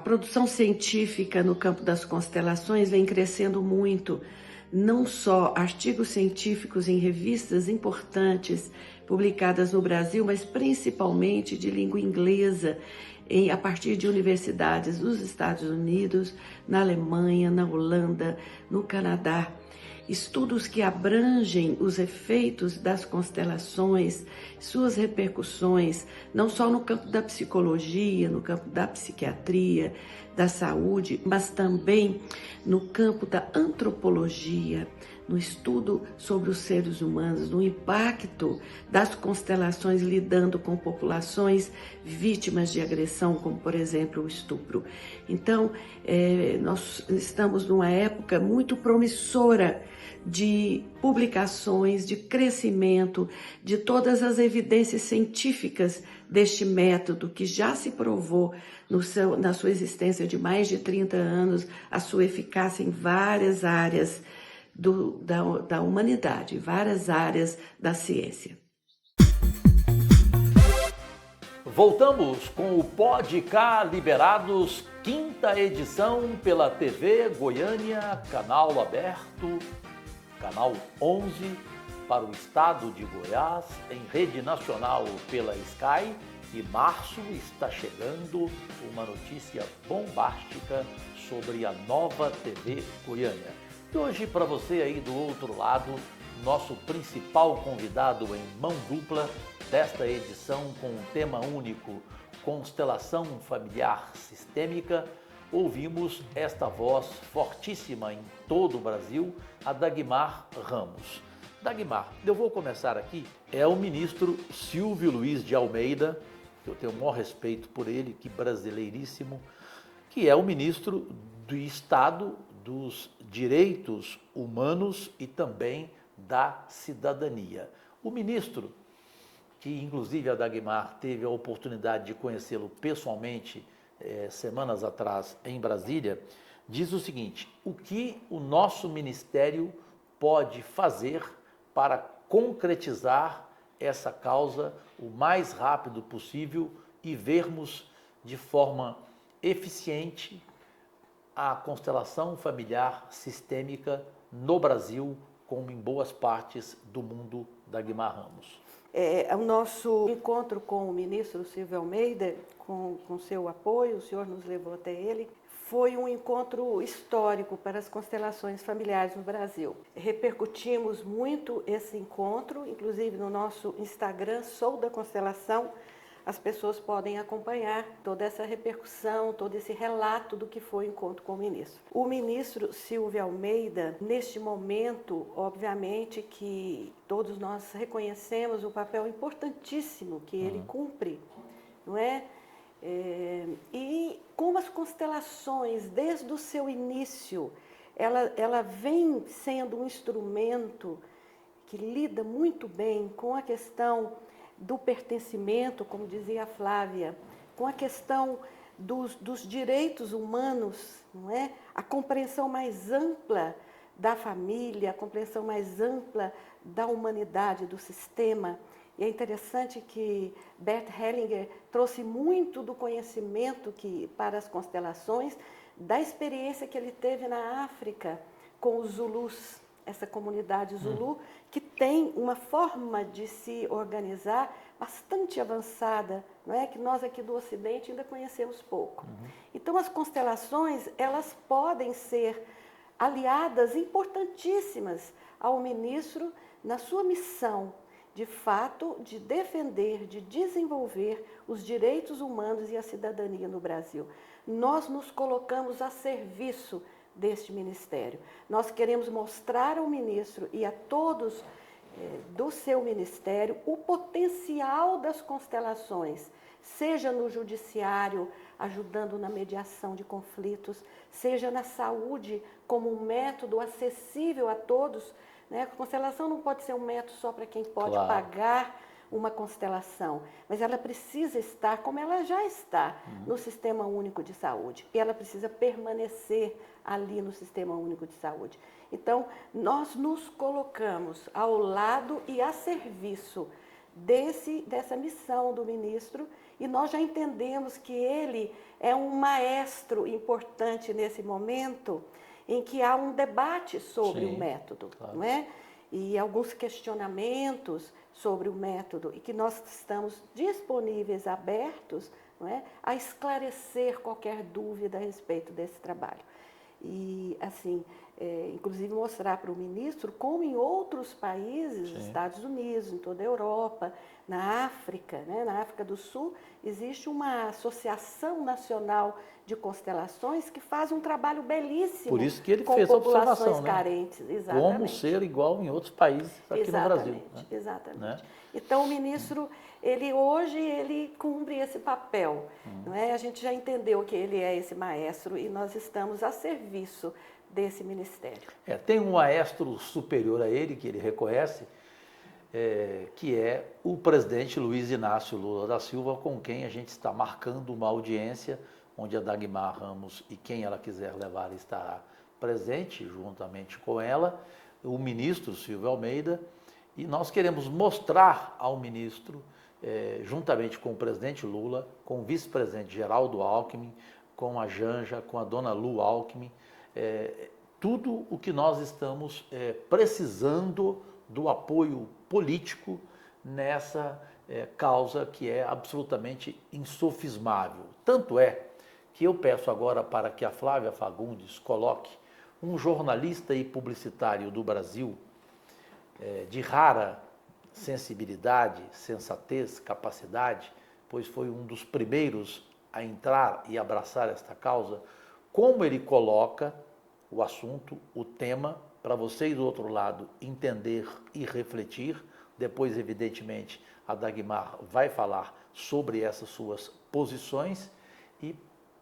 produção científica no campo das constelações vem crescendo muito, não só artigos científicos em revistas importantes publicadas no Brasil, mas principalmente de língua inglesa, a partir de universidades dos Estados Unidos, na Alemanha, na Holanda, no Canadá. Estudos que abrangem os efeitos das constelações, suas repercussões, não só no campo da psicologia, no campo da psiquiatria, da saúde, mas também no campo da antropologia, no estudo sobre os seres humanos, no impacto das constelações lidando com populações vítimas de agressão, como por exemplo o estupro. Então, nós estamos numa época muito promissora de publicações, de crescimento, de todas as evidências científicas deste método que já se provou na sua existência de mais de 30 anos, a sua eficácia em várias áreas da humanidade, várias áreas da ciência. Voltamos com o Pode Cá Liberados, 5ª edição pela TV Goiânia, canal aberto, canal 11, para o estado de Goiás, em rede nacional pela Sky. E março está chegando uma notícia bombástica sobre a nova TV Goiânia. E hoje, para você aí do outro lado, nosso principal convidado em mão dupla desta edição com um tema único, Constelação Familiar Sistêmica, ouvimos esta voz fortíssima em todo o Brasil, a Dagmar Ramos. Dagmar, eu vou começar aqui, é o ministro Silvio Luiz de Almeida, que eu tenho o maior respeito por ele, que brasileiríssimo, que é o ministro do Estado dos Direitos Humanos e também da Cidadania. O ministro, que inclusive a Dagmar teve a oportunidade de conhecê-lo pessoalmente semanas atrás em Brasília, diz o seguinte: o que o nosso ministério pode fazer para concretizar essa causa o mais rápido possível e vermos de forma eficiente a constelação familiar sistêmica no Brasil, como em boas partes do mundo, Dagmar Ramos. O nosso encontro com o ministro Silvio Almeida, com seu apoio, o senhor nos levou até ele, foi um encontro histórico para as constelações familiares no Brasil. Repercutimos muito esse encontro, inclusive no nosso Instagram, Sou da Constelação, as pessoas podem acompanhar toda essa repercussão, todo esse relato do que foi o encontro com o ministro. O ministro Silvio Almeida, neste momento, obviamente que todos nós reconhecemos o papel importantíssimo que ele cumpre, não é? E como as constelações, desde o seu início, ela vem sendo um instrumento que lida muito bem com a questão do pertencimento, como dizia a Flávia, com a questão dos direitos humanos, não é? A compreensão mais ampla da família, a compreensão mais ampla da humanidade, do sistema. E é interessante que Bert Hellinger trouxe muito do conhecimento para as constelações, da experiência que ele teve na África com os Zulus, essa comunidade Zulu, que tem uma forma de se organizar bastante avançada, não é? Que nós aqui do Ocidente ainda conhecemos pouco. Então, as constelações, elas podem ser aliadas importantíssimas ao ministro na sua missão, de fato, de defender, de desenvolver os direitos humanos e a cidadania no Brasil. Nós nos colocamos a serviço deste ministério. Nós queremos mostrar ao ministro e a todos do seu ministério o potencial das constelações, seja no judiciário, ajudando na mediação de conflitos, seja na saúde como um método acessível a todos, né? A constelação não pode ser um método só para quem pode pagar uma constelação, mas ela precisa estar, como ela já está, no Sistema Único de Saúde, e ela precisa permanecer ali no Sistema Único de Saúde. Então, nós nos colocamos ao lado e a serviço dessa missão do ministro E nós já entendemos que ele é um maestro importante nesse momento em que há um debate sobre o método, claro. Não é? E alguns questionamentos sobre o método, e que nós estamos disponíveis, abertos, não é? A esclarecer qualquer dúvida a respeito desse trabalho. E, assim, inclusive mostrar para o ministro como em outros países, Sim. Estados Unidos, em toda a Europa, na África, né? Na África do Sul, existe uma Associação Nacional de Constelações que faz um trabalho belíssimo. Por isso que ele com fez a populações observação, né? carentes. Exatamente. Como ser igual em outros países aqui no Brasil. Né? Exatamente. Né? Então, o ministro, hoje ele cumpre esse papel. Não é? A gente já entendeu que ele é esse maestro e nós estamos a serviço desse ministério. Tem um maestro superior a ele, que ele reconhece, que é o presidente Luiz Inácio Lula da Silva, com quem a gente está marcando uma audiência, onde a Dagmar Ramos e quem ela quiser levar estará presente, juntamente com ela, o ministro Silvio Almeida, e nós queremos mostrar ao ministro, juntamente com o presidente Lula, com o vice-presidente Geraldo Alckmin, com a Janja, com a dona Lu Alckmin, tudo o que nós estamos precisando do apoio político nessa causa que é absolutamente insofismável. Tanto é que eu peço agora para que a Flávia Fagundes coloque um jornalista e publicitário do Brasil de rara sensibilidade, sensatez, capacidade, pois foi um dos primeiros a entrar e abraçar esta causa, como ele coloca o assunto, o tema, para vocês do outro lado entender e refletir. Depois, evidentemente, a Dagmar vai falar sobre essas suas posições e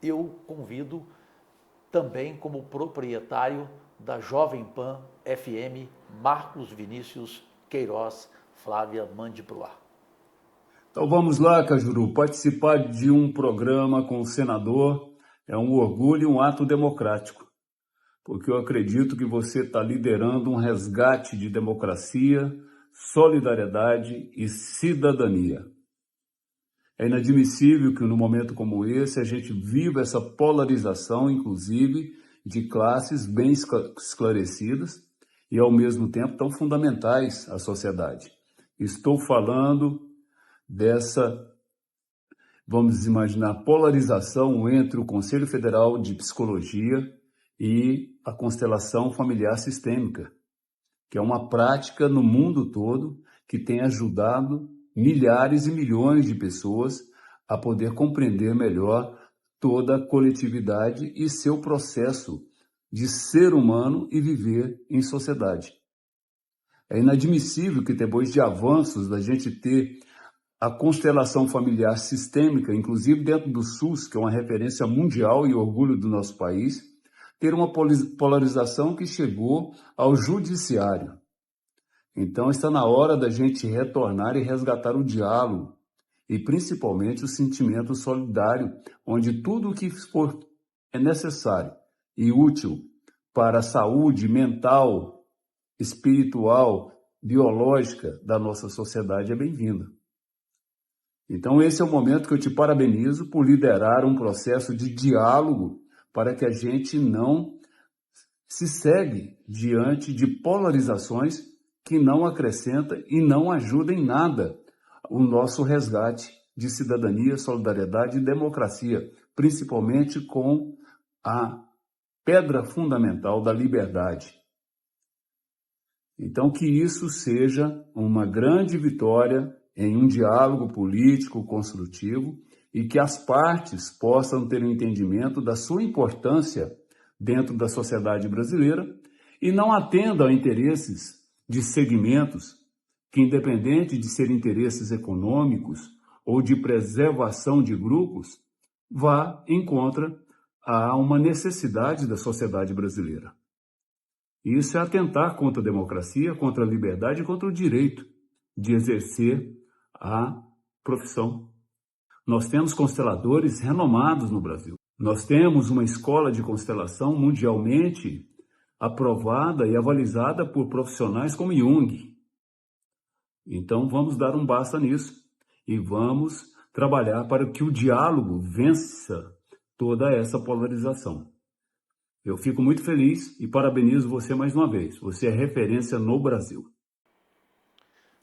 eu convido também como proprietário da Jovem Pan FM, Marcos Vinícius Queiroz. Flávia, mande para o ar. Então vamos lá, Cajuru, participar de um programa com o senador é um orgulho e um ato democrático, porque eu acredito que você está liderando um resgate de democracia, solidariedade e cidadania. É inadmissível que num momento como esse a gente viva essa polarização, inclusive, de classes bem esclarecidas e ao mesmo tempo tão fundamentais à sociedade. Estou falando dessa, vamos imaginar, polarização entre o Conselho Federal de Psicologia e a constelação familiar sistêmica, que é uma prática no mundo todo que tem ajudado milhares e milhões de pessoas a poder compreender melhor toda a coletividade e seu processo de ser humano e viver em sociedade. É inadmissível que depois de avanços da gente ter a constelação familiar sistêmica, inclusive dentro do SUS, que é uma referência mundial e orgulho do nosso país, ter uma polarização que chegou ao judiciário. Então está na hora da gente retornar e resgatar o diálogo e principalmente o sentimento solidário, onde tudo o que for necessário e útil para a saúde mental, espiritual, biológica da nossa sociedade é bem-vindo. Então esse é o momento que eu te parabenizo por liderar um processo de diálogo para que a gente não se segue diante de polarizações que não acrescentam e não ajudam em nada o nosso resgate de cidadania, solidariedade e democracia, principalmente com a pedra fundamental da liberdade. Então, que isso seja uma grande vitória em um diálogo político construtivo e que as partes possam ter um entendimento da sua importância dentro da sociedade brasileira e não atendam a interesses de segmentos que, independente de serem interesses econômicos ou de preservação de grupos, vá em contra a uma necessidade da sociedade brasileira. Isso é atentar contra a democracia, contra a liberdade e contra o direito de exercer a profissão. Nós temos consteladores renomados no Brasil. Nós temos uma escola de constelação mundialmente aprovada e avalizada por profissionais como Jung. Então vamos dar um basta nisso e vamos trabalhar para que o diálogo vença toda essa polarização. Eu fico muito feliz e parabenizo você mais uma vez. Você é referência no Brasil.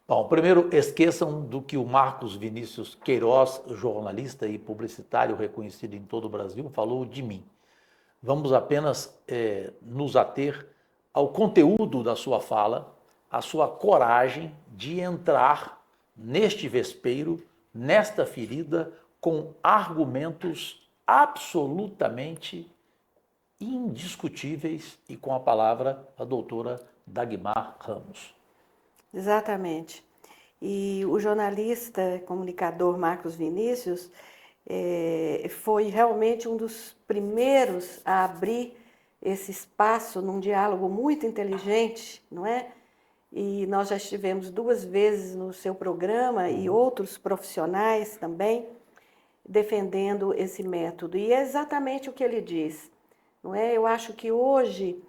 Bom, primeiro, esqueçam do que o Marcos Vinícius Queiroz, jornalista e publicitário reconhecido em todo o Brasil, falou de mim. Vamos apenas nos ater ao conteúdo da sua fala, a sua coragem de entrar neste vespeiro, nesta ferida, com argumentos absolutamente indiscutíveis e com a palavra da doutora Dagmar Ramos. Exatamente. E o jornalista, comunicador Marcos Vinícius foi realmente um dos primeiros a abrir esse espaço num diálogo muito inteligente, não é? E nós já estivemos 2 vezes no seu programa e outros profissionais também defendendo esse método. E é exatamente o que ele diz, não é? Eu acho que hoje,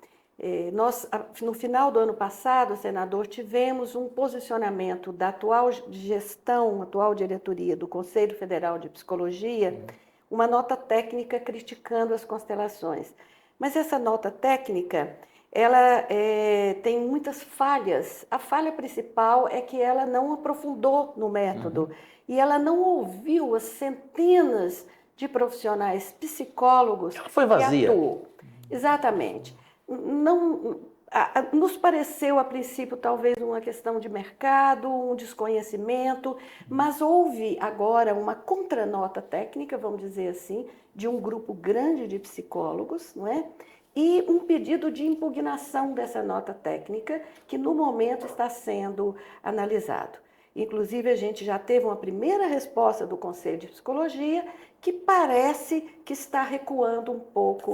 nós, no final do ano passado, senador, tivemos um posicionamento da atual gestão, atual diretoria do Conselho Federal de Psicologia, uma nota técnica criticando as constelações. Mas essa nota técnica, ela tem muitas falhas. A falha principal é que ela não aprofundou no método e ela não ouviu as centenas de profissionais psicólogos ela foi vazia. que atuam. Exatamente. Não, nos pareceu, a princípio, talvez uma questão de mercado, um desconhecimento, mas houve agora uma contranota técnica, vamos dizer assim, de um grupo grande de psicólogos, não é? E um pedido de impugnação dessa nota técnica, que no momento está sendo analisado. Inclusive, a gente já teve uma primeira resposta do Conselho de Psicologia, que parece que está recuando um pouco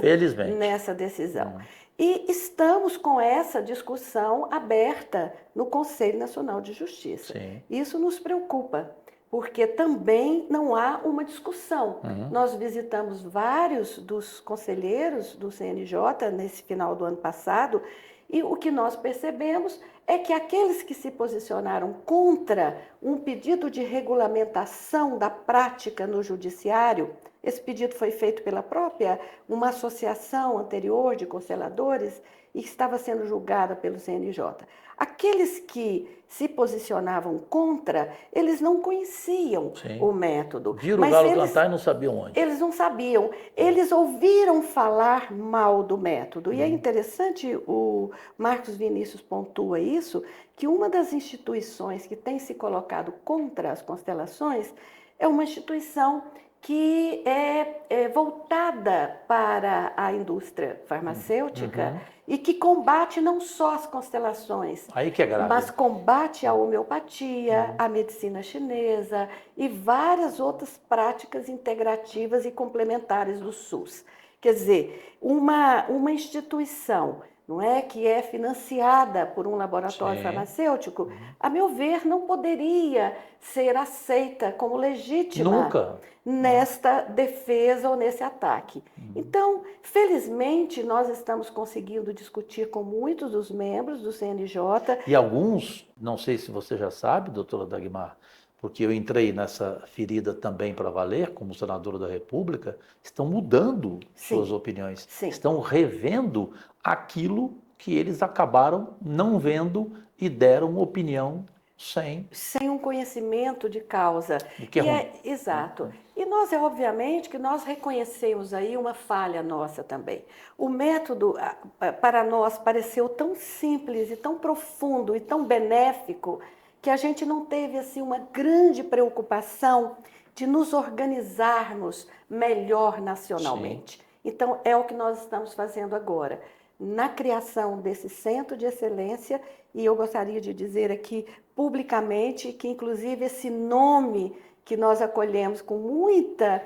nessa decisão. E estamos com essa discussão aberta no Conselho Nacional de Justiça. Sim. Isso nos preocupa, porque também não há uma discussão. Nós visitamos vários dos conselheiros do CNJ nesse final do ano passado e o que nós percebemos é que aqueles que se posicionaram contra um pedido de regulamentação da prática no judiciário, esse pedido foi feito pela própria, uma associação anterior de consteladores e estava sendo julgada pelo CNJ. Aqueles que se posicionavam contra, eles não conheciam o método. Viram o galo cantar e não sabiam onde. Eles não sabiam. Eles ouviram falar mal do método. E é interessante, o Marcos Vinícius pontua isso, que uma das instituições que tem se colocado contra as constelações é uma instituição que é voltada para a indústria farmacêutica e que combate não só as constelações, aí que é grave, mas combate a homeopatia, a medicina chinesa e várias outras práticas integrativas e complementares do SUS. Quer dizer, uma instituição, não é, que é financiada por um laboratório farmacêutico, a meu ver, não poderia ser aceita como legítima nesta defesa ou nesse ataque. Então, felizmente, nós estamos conseguindo discutir com muitos dos membros do CNJ. E alguns, não sei se você já sabe, doutora Dagmar, porque eu entrei nessa ferida também para valer, como senadora da República, estão mudando suas opiniões, estão revendo aquilo que eles acabaram não vendo e deram opinião sem um conhecimento de causa. O que é ruim. Exato. E nós, obviamente, que nós reconhecemos aí uma falha nossa também. O método, para nós, pareceu tão simples e tão profundo e tão benéfico que a gente não teve assim uma grande preocupação de nos organizarmos melhor nacionalmente. Então, é o que nós estamos fazendo agora, na criação desse centro de excelência, e eu gostaria de dizer aqui publicamente que, inclusive, esse nome que nós acolhemos com muita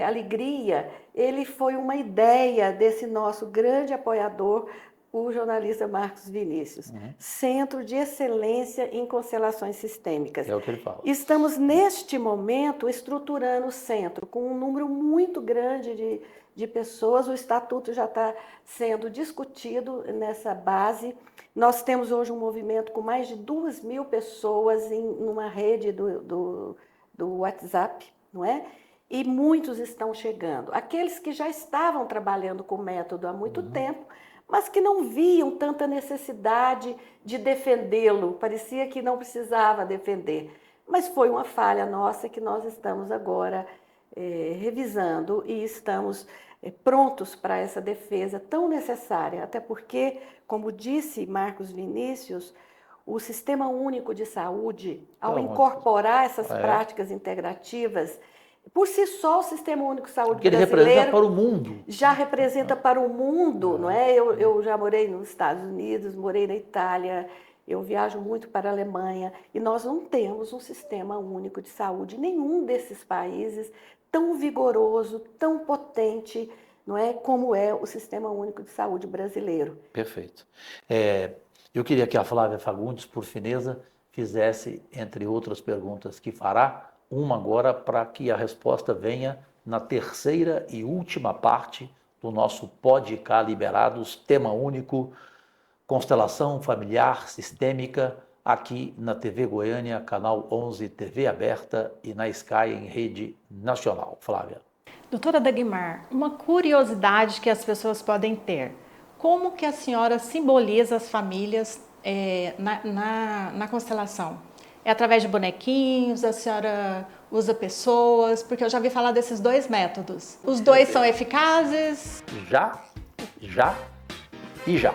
alegria, ele foi uma ideia desse nosso grande apoiador, o jornalista Marcos Vinícius. Centro de Excelência em Constelações Sistêmicas. É o que ele fala. Estamos, neste momento, estruturando o centro com um número muito grande de pessoas. O estatuto já está sendo discutido nessa base. Nós temos hoje um movimento com mais de 2.000 pessoas em uma rede do WhatsApp, não é? E muitos estão chegando. Aqueles que já estavam trabalhando com o método há muito tempo, mas que não viam tanta necessidade de defendê-lo, parecia que não precisava defender. Mas foi uma falha nossa que nós estamos agora revisando e estamos prontos para essa defesa tão necessária, até porque, como disse Marcos Vinícius, o Sistema Único de Saúde, ao incorporar essas práticas integrativas, por si só o Sistema Único de Saúde ele brasileiro representa para o mundo. já representa para o mundo, não é? Eu já morei nos Estados Unidos, morei na Itália, eu viajo muito para a Alemanha e nós não temos um Sistema Único de Saúde, nenhum desses países tão vigoroso, tão potente, não é? Como é o Sistema Único de Saúde brasileiro. Perfeito. Eu queria que a Flávia Fagundes, por fineza, fizesse, entre outras perguntas que fará, uma agora para que a resposta venha na terceira e última parte do nosso Pode Cá Liberados, tema único, constelação familiar sistêmica, aqui na TV Goiânia, canal 11, TV aberta e na Sky em rede nacional. Flávia. Doutora Dagmar, uma curiosidade que as pessoas podem ter. Como que a senhora simboliza as famílias na constelação? É através de bonequinhos, a senhora usa pessoas? Porque eu já ouvi falar desses dois métodos. Os dois são eficazes? Já e já.